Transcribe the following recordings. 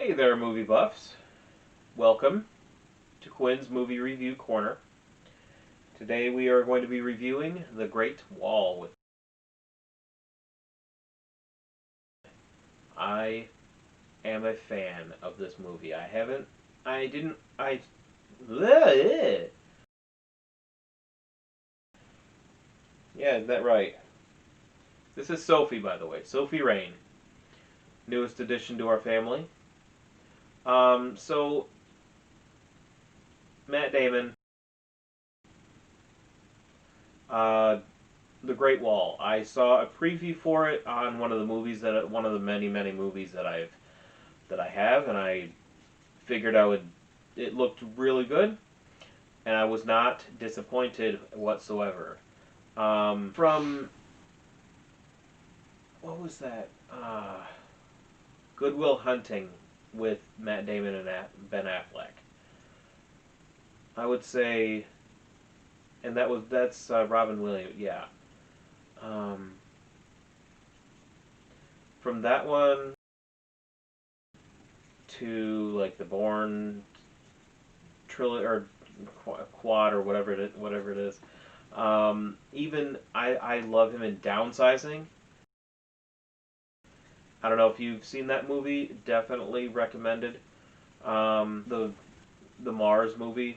Hey there, movie buffs. Welcome to Quinn's Movie Review Corner. Today we are going to be reviewing The Great Wall. I am a fan of this movie. Bleh. Yeah, is that right? This is Sophie, by the way. Sophie Rain. Newest addition to our family. So, Matt Damon, uh, The Great Wall. I saw a preview for it on one of the many movies that I have, and I figured I would. It looked really good, and I was not disappointed whatsoever. From what was that? Good Will Hunting with Matt Damon and Ben Affleck. I would say, and that's Robin Williams. Yeah. Um, from that one to like the Bourne trilogy or quad or whatever it is. Even I love him in Downsizing. I don't know if you've seen that movie. Definitely recommended. The Mars movie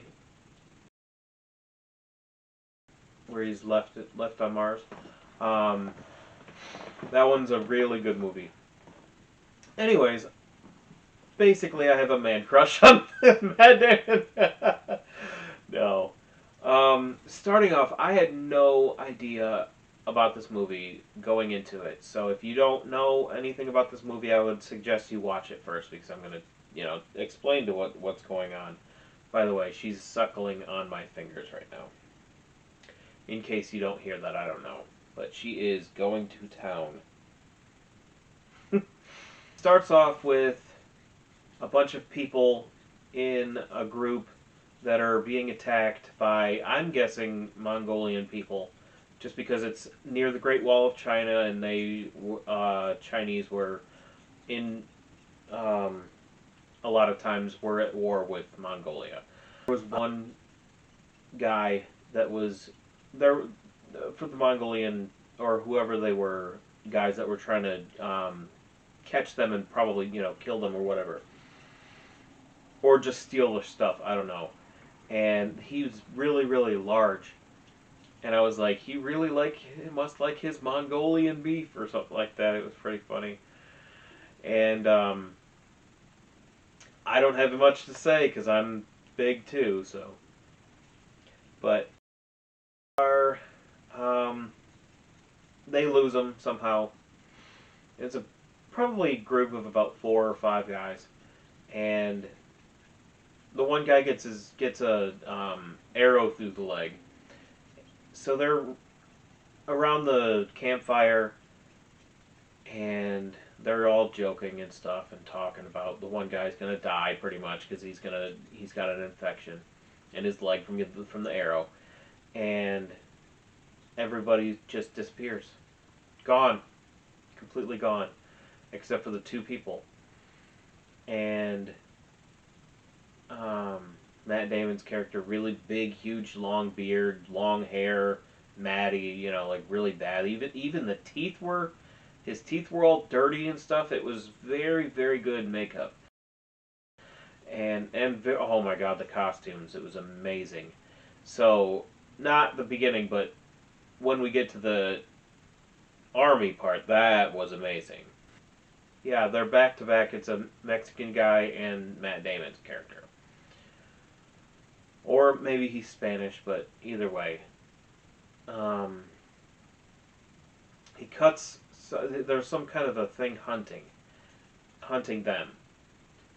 where he's left on Mars. Um, that one's a really good movie. Anyways, basically, I have a man crush on Matt Damon. No. Starting off, I had no idea about this movie going into it. So if you don't know anything about this movie, I would suggest you watch it first because I'm gonna, explain to what's going on. By the way, she's suckling on my fingers right now. In case you don't hear that, I don't know, but she is going to town. Starts off with a bunch of people in a group that are being attacked by, I'm guessing, Mongolian people, just because it's near the Great Wall of China, and Chinese were in, a lot of times were at war with Mongolia. There was one guy that was there for the Mongolian or whoever they were, guys that were trying to catch them and probably kill them or whatever, or just steal their stuff. I don't know. And he was really large, and I was like, he must like his Mongolian beef or something like that. It was pretty funny, and I don't have much to say because I'm big too. So, but are they lose them somehow. It's a probably group of about 4 or 5 guys, and the one guy gets a arrow through the leg. So they're around the campfire, and they're all joking and stuff and talking about the one guy's gonna die pretty much because he's got an infection in his leg from the arrow, and everybody just disappears, gone, completely gone, except for the two people. And Matt Damon's character, really big, huge, long beard, long hair, matty, like really bad. Even the teeth were, his teeth were all dirty and stuff. It was very good makeup. And oh my god, the costumes! It was amazing. So not the beginning, but when we get to the army part, that was amazing. Yeah, they're back to back. It's a Mexican guy and Matt Damon's character. Or maybe he's Spanish, but either way. Um, he cuts. So there's some kind of a thing hunting them.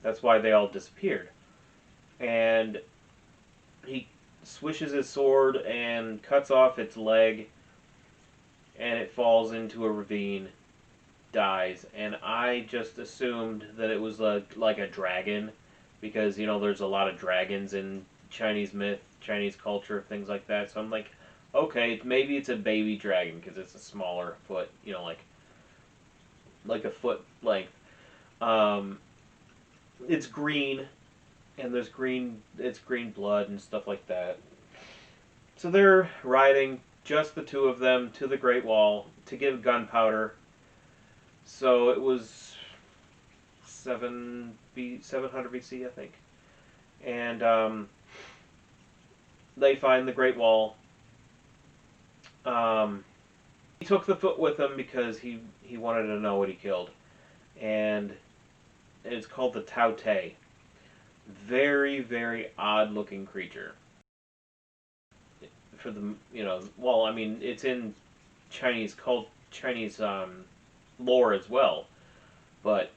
That's why they all disappeared. And he swishes his sword and cuts off its leg, and it falls into a ravine, dies. And I just assumed that it was like a dragon, because there's a lot of dragons in Chinese myth, Chinese culture, things like that. So I'm like, okay, maybe it's a baby dragon because it's a smaller foot, like a foot length. Um, it's green, and there's green. It's green blood and stuff like that. So they're riding, just the two of them, to the Great Wall to get gunpowder. So it was 700 BC, I think, and they find the Great Wall. He took the foot with him because he wanted to know what he killed, and it's called the Tao Te. Very, very odd looking creature. For the, well, I mean, it's in Chinese lore as well, but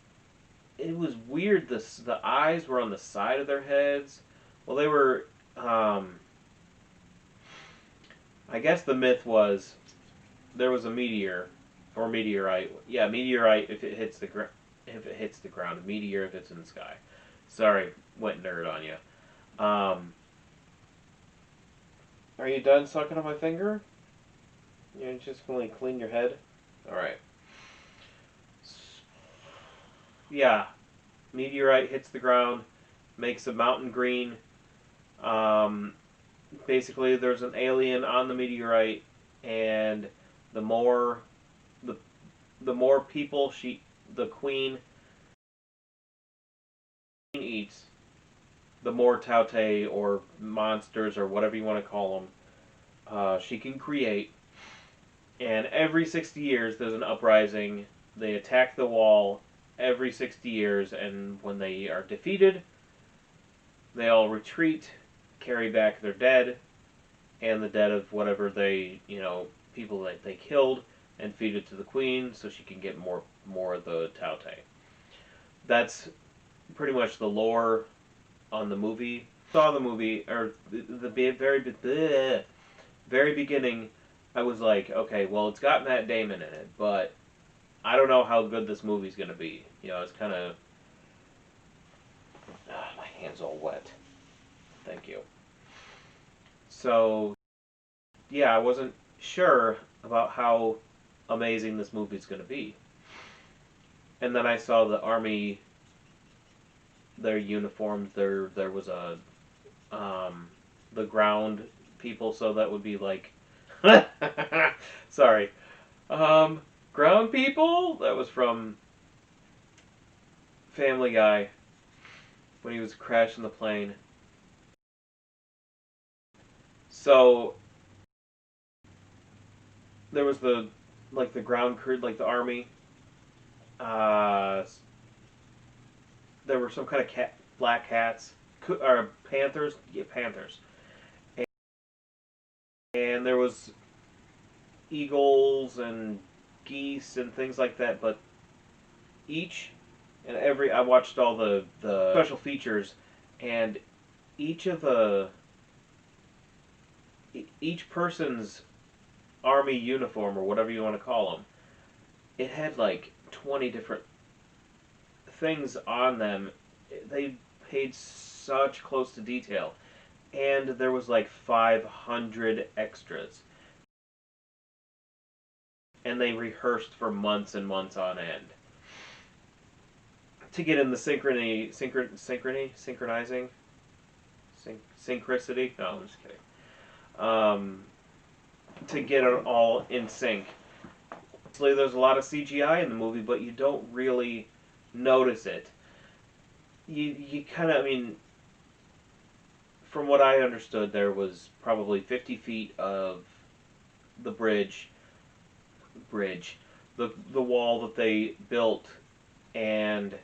it was weird. The eyes were on the side of their heads. Well, they were. I guess the myth was there was a meteor or meteorite. Yeah, meteorite if it hits the ground. A meteor if it's in the sky. Sorry, went nerd on you. Are you done sucking on my finger? You're just going to clean your head? Alright. Yeah. Meteorite hits the ground, makes a mountain green. Basically, there's an alien on the meteorite, and the more the the more people the queen eats, the more Taute or monsters or whatever you want to call them, she can create. And every 60 years, there's an uprising. They attack the wall every 60 years, and when they are defeated, they all retreat, carry back their dead, and the dead of whatever people that they killed, and feed it to the queen so she can get more of the Taute. That's pretty much the lore on the movie. Saw the movie, or the very beginning, I was like, okay, well, it's got Matt Damon in it, but I don't know how good this movie's gonna be. It's kind of my hand's all wet. Thank you. So yeah, I wasn't sure about how amazing this movie's gonna be, and then I saw the army, their uniforms. There was the ground people, so that would be like, sorry, ground people. That was from Family Guy when he was crashing the plane. So there was the ground crew, like the army. Uh, there were some kind of black cats or panthers. Yeah, panthers. And there was eagles and geese and things like that. But each and every I watched all the special features, and each of the each person's army uniform or whatever you want to call them, it had like 20 different things on them. They paid such close to detail, and there was like 500 extras, and they rehearsed for months and months on end to get in the synchronizing, synchronicity. No, I'm just kidding. To get it all in sync. So there's a lot of CGI in the movie, but you don't really notice it. You kind of, I mean, from what I understood, there was probably 50 feet of the bridge, the wall that they built, and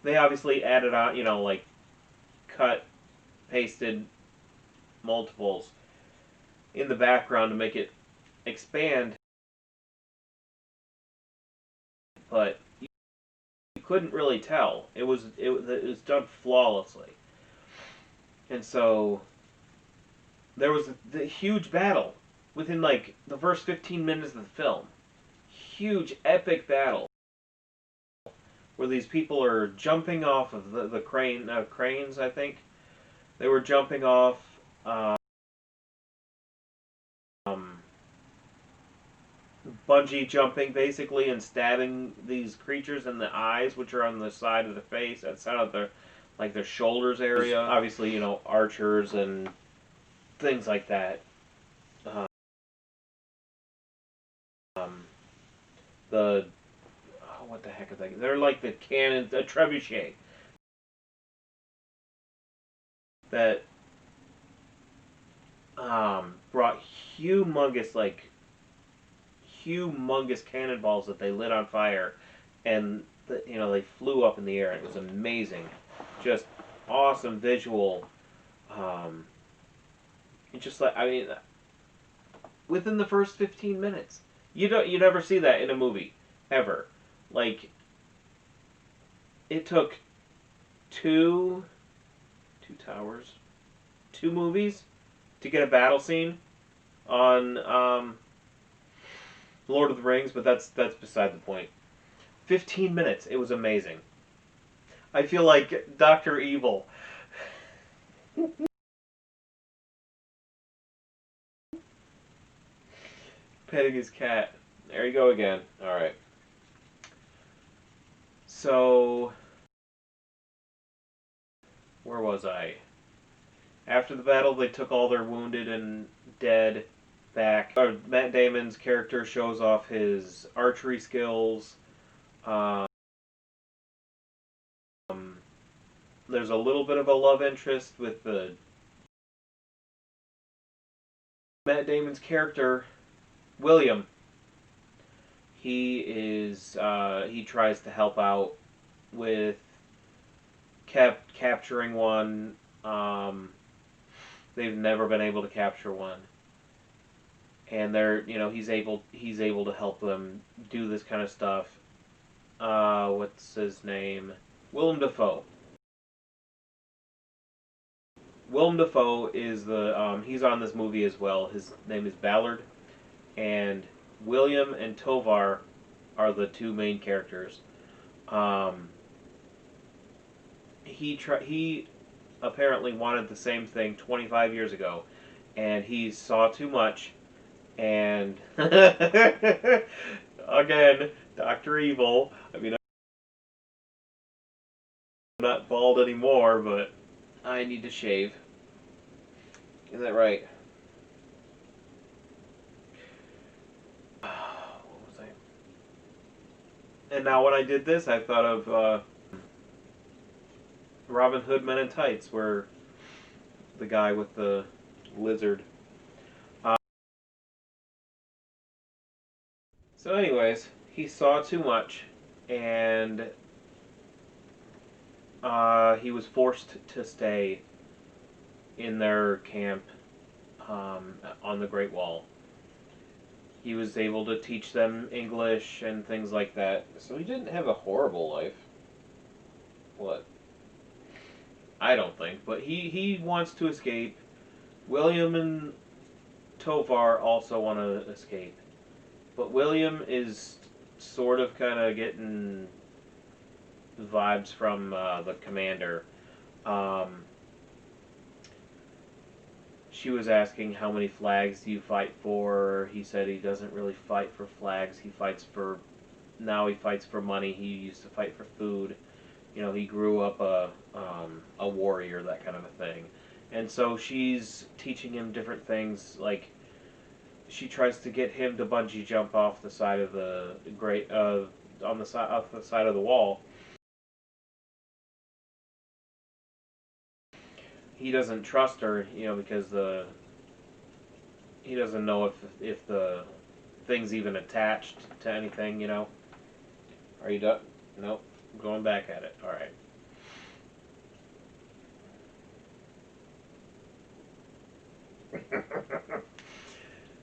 they obviously added on, like cut, pasted multiples in the background to make it expand, but you couldn't really tell. It was done flawlessly, and so there was the huge battle within like the first 15 minutes of the film. Huge epic battle where these people are jumping off of the cranes. I think they were jumping off. Um, bungee jumping basically and stabbing these creatures in the eyes, which are on the side of the face, outside of their like their shoulders area. Obviously, archers and things like that. Um, the what the heck are they? They're like the cannon, the trebuchet that brought humongous cannonballs that they lit on fire, and they flew up in the air. It was amazing, just awesome visual. Um, just like within the first 15 minutes, you never see that in a movie ever. Like it took two towers, two movies to get a battle scene on Lord of the Rings, but that's beside the point. 15 minutes. It was amazing. I feel like Dr. Evil. Petting his cat. There you go again. Alright. So, where was I? After the battle, they took all their wounded and dead back. Matt Damon's character shows off his archery skills. Um, there's a little bit of a love interest with the Matt Damon's character, William. He tries to help out with capturing one. They've never been able to capture one, and he's able to help them do this kind of stuff. What's his name? Willem Dafoe. Willem Dafoe is he's on this movie as well. His name is Ballard, and William and Tovar are the two main characters. Um, he apparently wanted the same thing 25 years ago, and he saw too much, and again, Dr. Evil. I mean, I'm not bald anymore, but I need to shave. Is that right? What was I? And now when I did this, I thought of Robin Hood Men in Tights, where the guy with the lizard. So, anyways, he saw too much, and he was forced to stay in their camp on the Great Wall. He was able to teach them English and things like that. So he didn't have a horrible life. What? I don't think. But he wants to escape. William and Tovar also want to escape. But William is sort of kind of getting vibes from the commander. Um, she was asking how many flags do you fight for. He said he doesn't really fight for flags. He fights for money. He used to fight for food. He grew up a warrior, that kind of a thing. And so she's teaching him different things. Like she tries to get him to bungee jump off the side of the on the side off the side of the wall. He doesn't trust her, because he doesn't know if the thing's even attached to anything. Are you done? Nope. I'm going back at it. All right.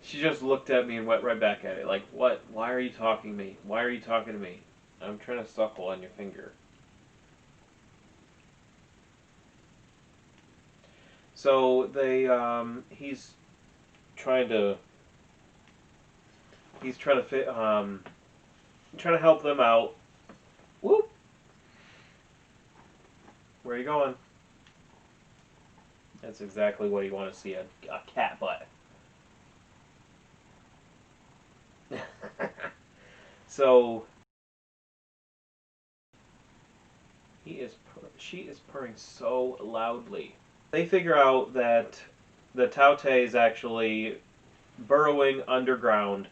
She just looked at me and went right back at it. Like, what? Why are you talking to me? Why are you talking to me? I'm trying to suckle on your finger. So he's trying to fit trying to help them out. Whoop. Where are you going? That's exactly what you want to see, a cat butt. So she is purring so loudly. They figure out that the Taute is actually burrowing underground.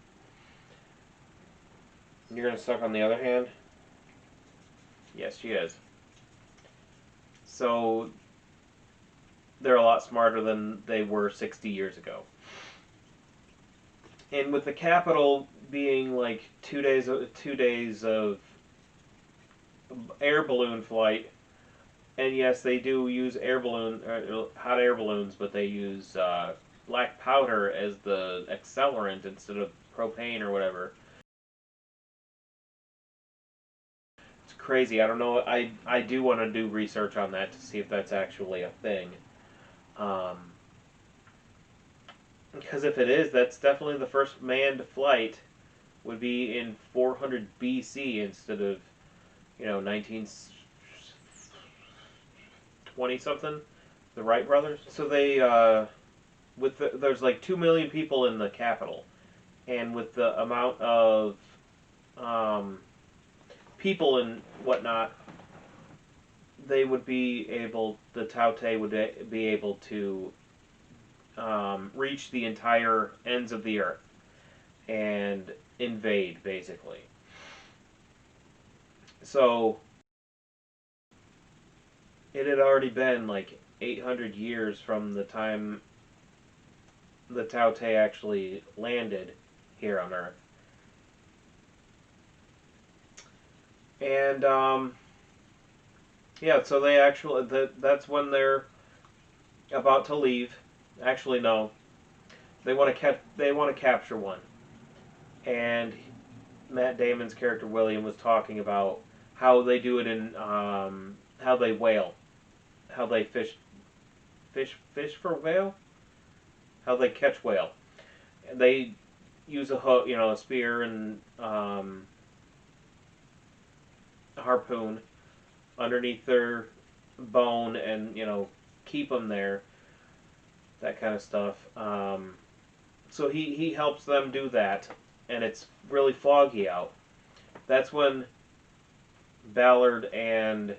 You're gonna suck on the other hand? Yes, she is. So they're a lot smarter than they were 60 years ago. And with the capital being like 2 days of air balloon flight, and yes, they do use hot air balloons, but they use black powder as the accelerant instead of propane or whatever. It's crazy. I don't know. I do want to do research on that to see if that's actually a thing. Um, because if it is, that's definitely the first manned flight would be in 400 BC instead of 1920 something. The Wright brothers. So they there's like 2 million people in the capital, and with the amount of um, people and whatnot, they would be able. The Taute would be able to reach the entire ends of the earth and invade, basically. So it had already been like 800 years from the time the Taute actually landed here on Earth. And yeah, so they actually that's when they're about to leave. Actually, no, they want to capture one. And Matt Damon's character William was talking about how they do it in how they whale, how they fish for whale, how they catch whale. They use a hook, a spear and a harpoon underneath their bone, and keep them there. That kind of stuff. So he helps them do that, and it's really foggy out. That's when Ballard and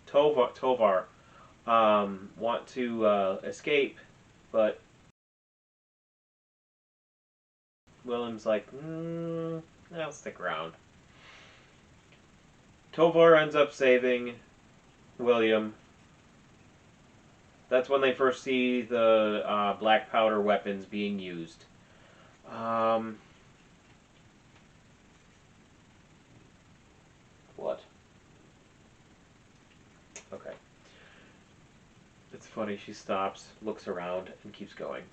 Tovar want to escape, but William's like, I'll stick around. Tovar ends up saving William. That's when they first see the black powder weapons being used. What? Okay. It's funny. She stops, looks around, and keeps going.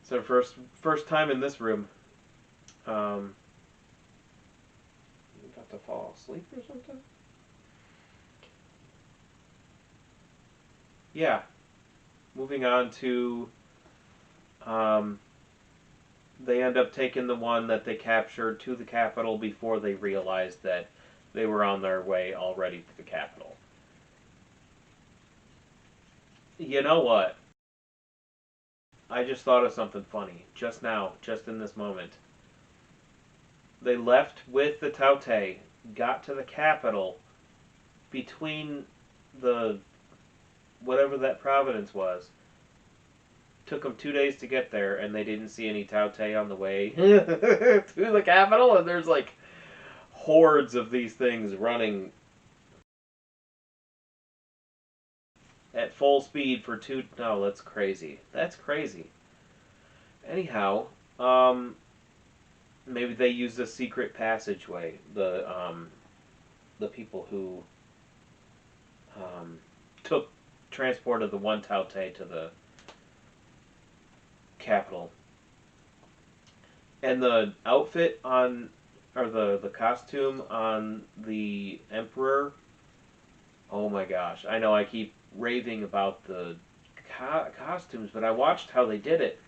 So first time in this room. You about to fall asleep or something? Yeah. Moving on to, um, they end up taking the one that they captured to the capital before they realized that they were on their way already to the capital. You know what? I just thought of something funny just now, just in this moment. They left with the Taute, got to the capital between the whatever that Providence was. Took them 2 days to get there, and they didn't see any Taute on the way to the capital. And there's like hordes of these things running at full speed for two. No, that's crazy. That's crazy. Anyhow, maybe they used a secret passageway. The people who took transported the one Taute to the capital. And the outfit on, or the costume on the Emperor. Oh my gosh! I know I keep raving about the costumes, but I watched how they did it,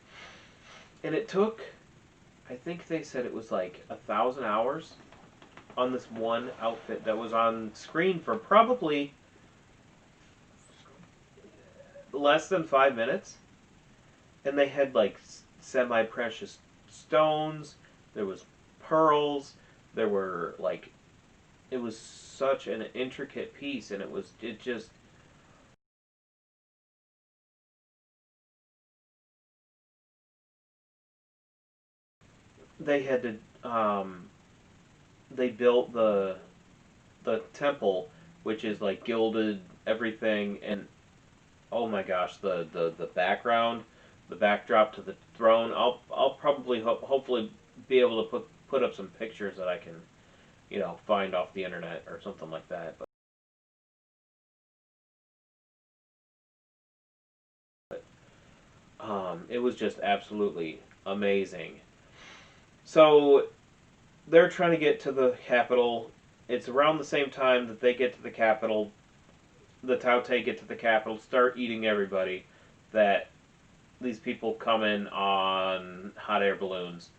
and it took. I think they said it was like 1,000 hours on this one outfit that was on screen for probably less than 5 minutes, and they had like semi-precious stones there was pearls, there were like it was such an intricate piece, and it just they had to they built the temple, which is like gilded everything, and oh my gosh, the background, the backdrop to the throne. I'll probably hopefully be able to put up some pictures that I can find off the internet or something like that. But it was just absolutely amazing. So they're trying to get to the capital. It's around the same time that they get to the capital. The Tao Te get to the capital, start eating everybody. That these people come in on hot air balloons,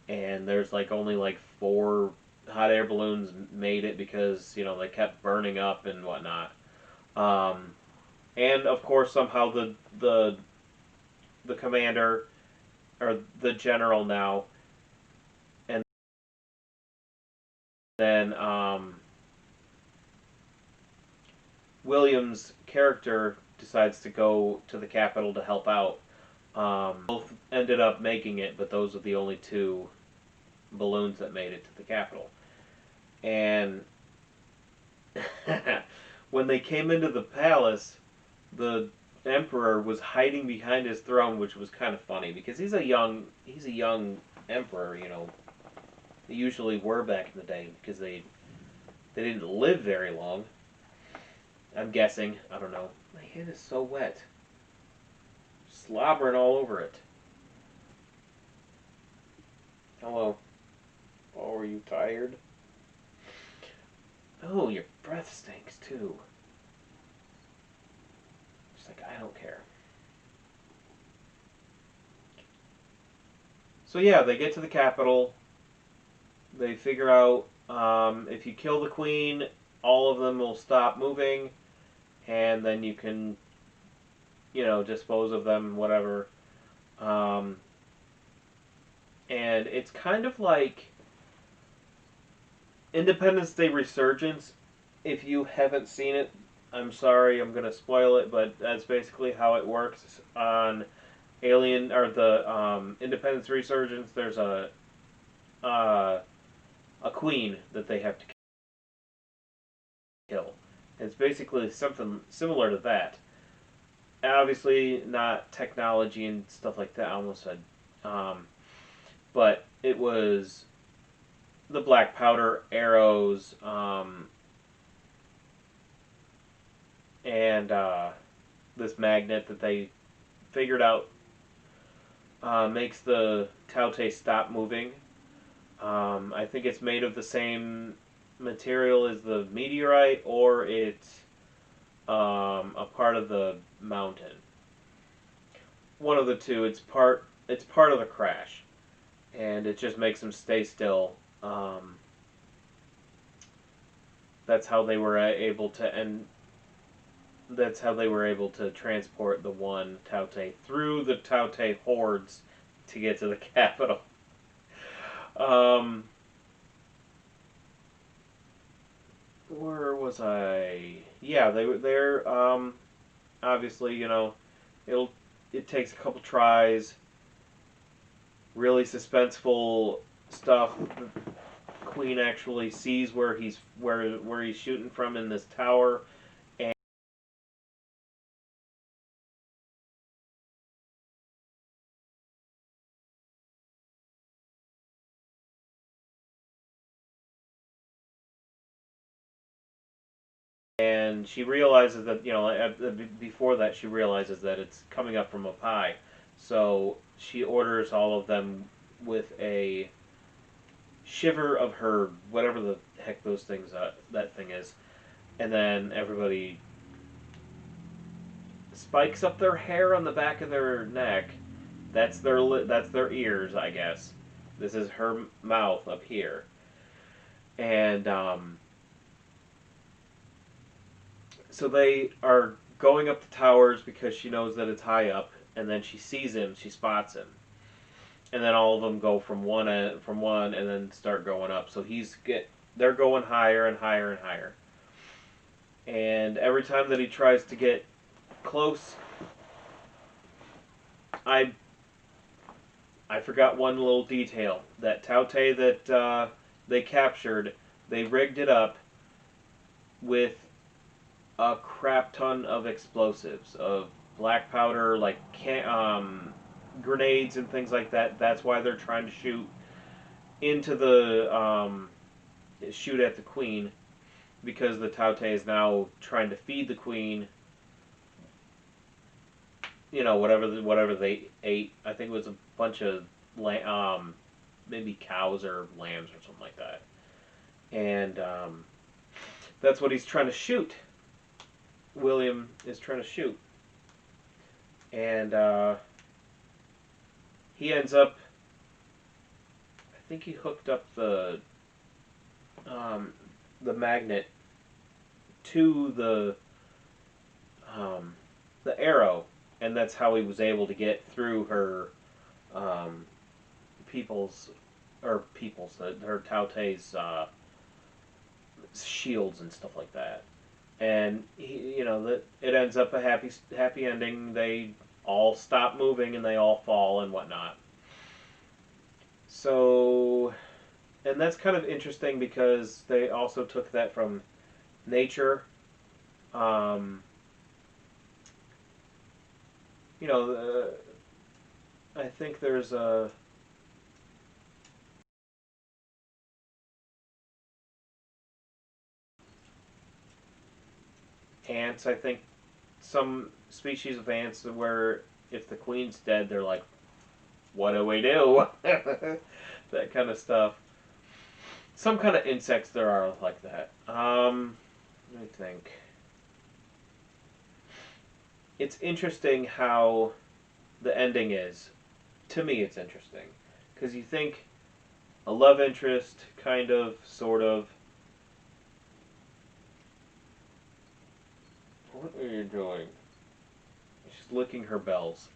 and there's like only like 4 hot air balloons made it because they kept burning up and whatnot. Um, and of course somehow the commander or the general now, and then William's character decides to go to the capital to help out. Both ended up making it, but those are the only 2 balloons that made it to the capital. And when they came into the palace, the emperor was hiding behind his throne, which was kind of funny because he's a young emperor. They usually were back in the day because they didn't live very long. I'm guessing. I don't know. My hand is so wet, slobbering all over it. Hello. Oh, are you tired? Oh, your breath stinks too. It's like I don't care. So yeah, they get to the capital. They figure out if you kill the queen, all of them will stop moving, and then you can, dispose of them, whatever. Um, and it's kind of like Independence Day Resurgence. If you haven't seen it, I'm sorry, I'm gonna spoil it, but that's basically how it works on Alien or the Independence Resurgence. There's uh, a queen that they have to kill. It's basically something similar to that. Obviously, not technology and stuff like that. I almost said, um, but it was the black powder arrows, and this magnet that they figured out makes the Taute stop moving. I think it's made of the same material as the meteorite, or it's a part of the mountain. One of the two. It's part of the crash, and it just makes them stay still. That's how they were able to and that's how they were able to transport the one Taute through the Taute hordes to get to the capital. Um, where was I? Yeah, they're obviously, it'll it takes a couple tries. Really suspenseful stuff. The Queen actually sees where he's shooting from in this tower, and she realizes that before that she realizes that it's coming up from up high, so she orders all of them with a shiver of her whatever the heck those things that thing is, and then everybody spikes up their hair on the back of their neck. That's their ears, I guess. This is her mouth up here, and so they are going up the towers because she knows that it's high up, and then she sees him, she spots him, and then all of them go from one, and then start going up. So they're going higher and higher and higher. And every time that he tries to get close, I I forgot one little detail. That Taute that they captured, they rigged it up with a crap ton of explosives, of black powder, like grenades and things like that. That's why they're trying to into the shoot at the queen, because the Taute is now trying to feed the queen. You know, whatever they ate. I think it was a bunch of maybe cows or lambs or something like that. And that's what he's trying to shoot. William is trying to shoot, and he ends up. I think he hooked up um, the magnet to um, the arrow, and that's how he was able to get through her um, people's her Taute's shields and stuff like that. And that it ends up a happy ending. They all stop moving and they all fall and whatnot. So, and that's kind of interesting because they also took that from nature. Um, you know, I think there's a ants. I think some species of ants where if the queen's dead, they're like, "What do we do?" That kind of stuff. Some kind of insects there are like that. Let me think. It's interesting how the ending is. To me, it's interesting because you think a love interest, kind of, sort of. What are you doing? She's licking her bells.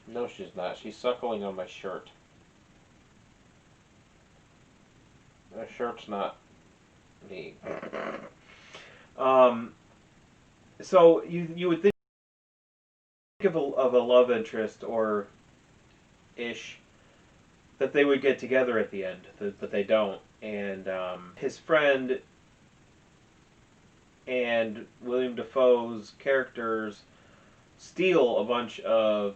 No, she's not. She's suckling on my shirt. My shirt's not me. Um, so you would think of a love interest or ish that they would get together at the end, but they don't. And his friend and William Dafoe's characters steal a bunch of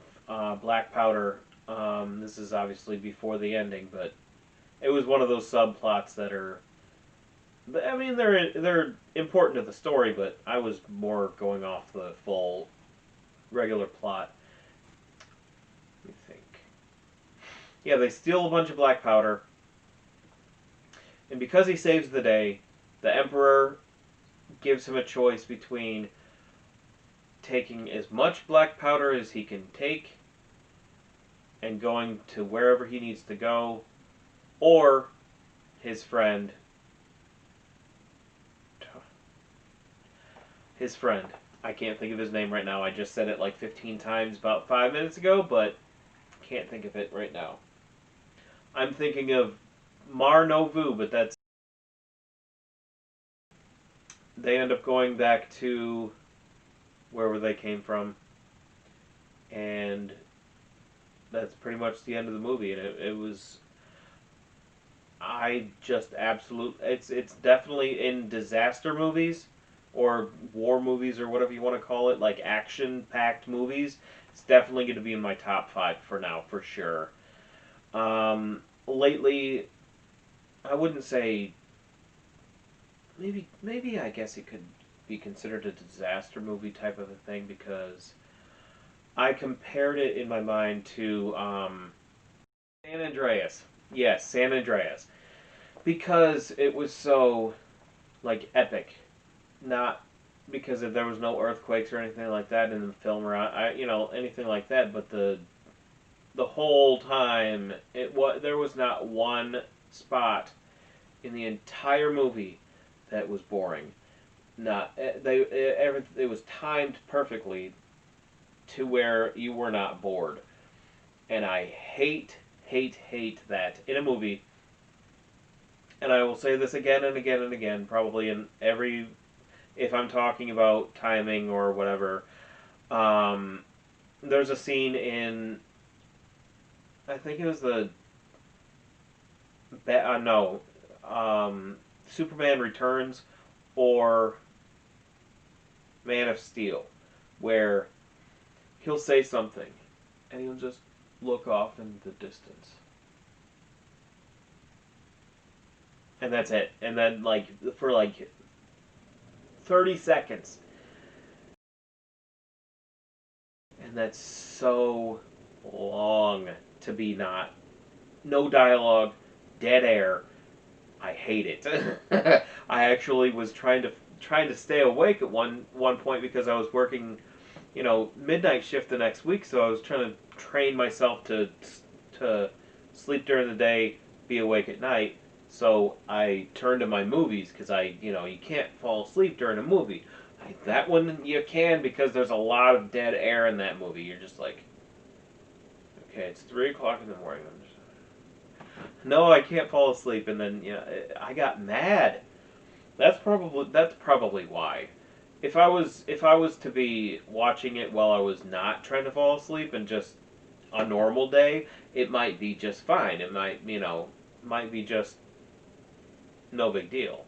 black powder. This is obviously before the ending, but it was one of those subplots that are. I mean, they're important to the story, but I was more going off the full regular plot. Let me think. Yeah, they steal a bunch of black powder, and because he saves the day, the Emperor gives him a choice between taking as much black powder as he can take and going to wherever he needs to go, or his friend. His friend. I can't think of his name right now. I just said it like 15 times about 5 minutes ago, but can't think of it right now. I'm thinking of Mar Novu, but that's. They end up going back to wherever they came from, and that's pretty much the end of the movie. And it was. I just absolute. It's definitely in disaster movies or war movies or whatever you want to call it, like action packed movies. It's definitely going to be in my top five for now, for sure. Lately, I wouldn't say. Maybe I guess it could be considered a disaster movie type of a thing because I compared it in my mind to San Andreas. Yes, San Andreas, because it was so like epic, not because there was no earthquakes or anything like that in the film or anything like that, but the whole time there was not one spot in the entire movie that was boring. Not it was timed perfectly to where you were not bored. And I hate, hate, hate that in a movie. And I will say this again and again and again, probably in every, if I'm talking about timing or whatever. Um, there's a scene in, I think it was no, Superman Returns or Man of Steel, where he'll say something and he'll just look off in the distance. And that's it. And then, like, for like 30 seconds. And that's so long to be not. No dialogue, dead air. I hate it. I actually was trying to stay awake at one point because I was working, midnight shift the next week, so I was trying to train myself to sleep during the day, be awake at night. So I turned to my movies because you can't fall asleep during a movie. That one you can because there's a lot of dead air in that movie. You're just like, okay, it's 3 o'clock in the morning. No, I can't fall asleep, and then I got mad. That's probably why. If I was to be watching it while I was not trying to fall asleep and just a normal day, it might be just fine. It might be just no big deal.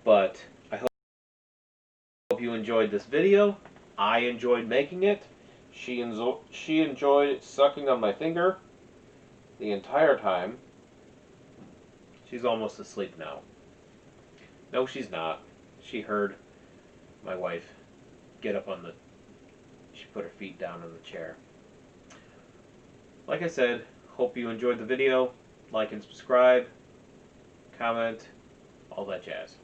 But I hope you enjoyed this video. I enjoyed making it. She enjoyed sucking on my finger the entire time. She's almost asleep now. No, she's not. She heard my wife get up on the. She put her feet down on the chair. Like I said, hope you enjoyed the video. Like and subscribe, comment, all that jazz.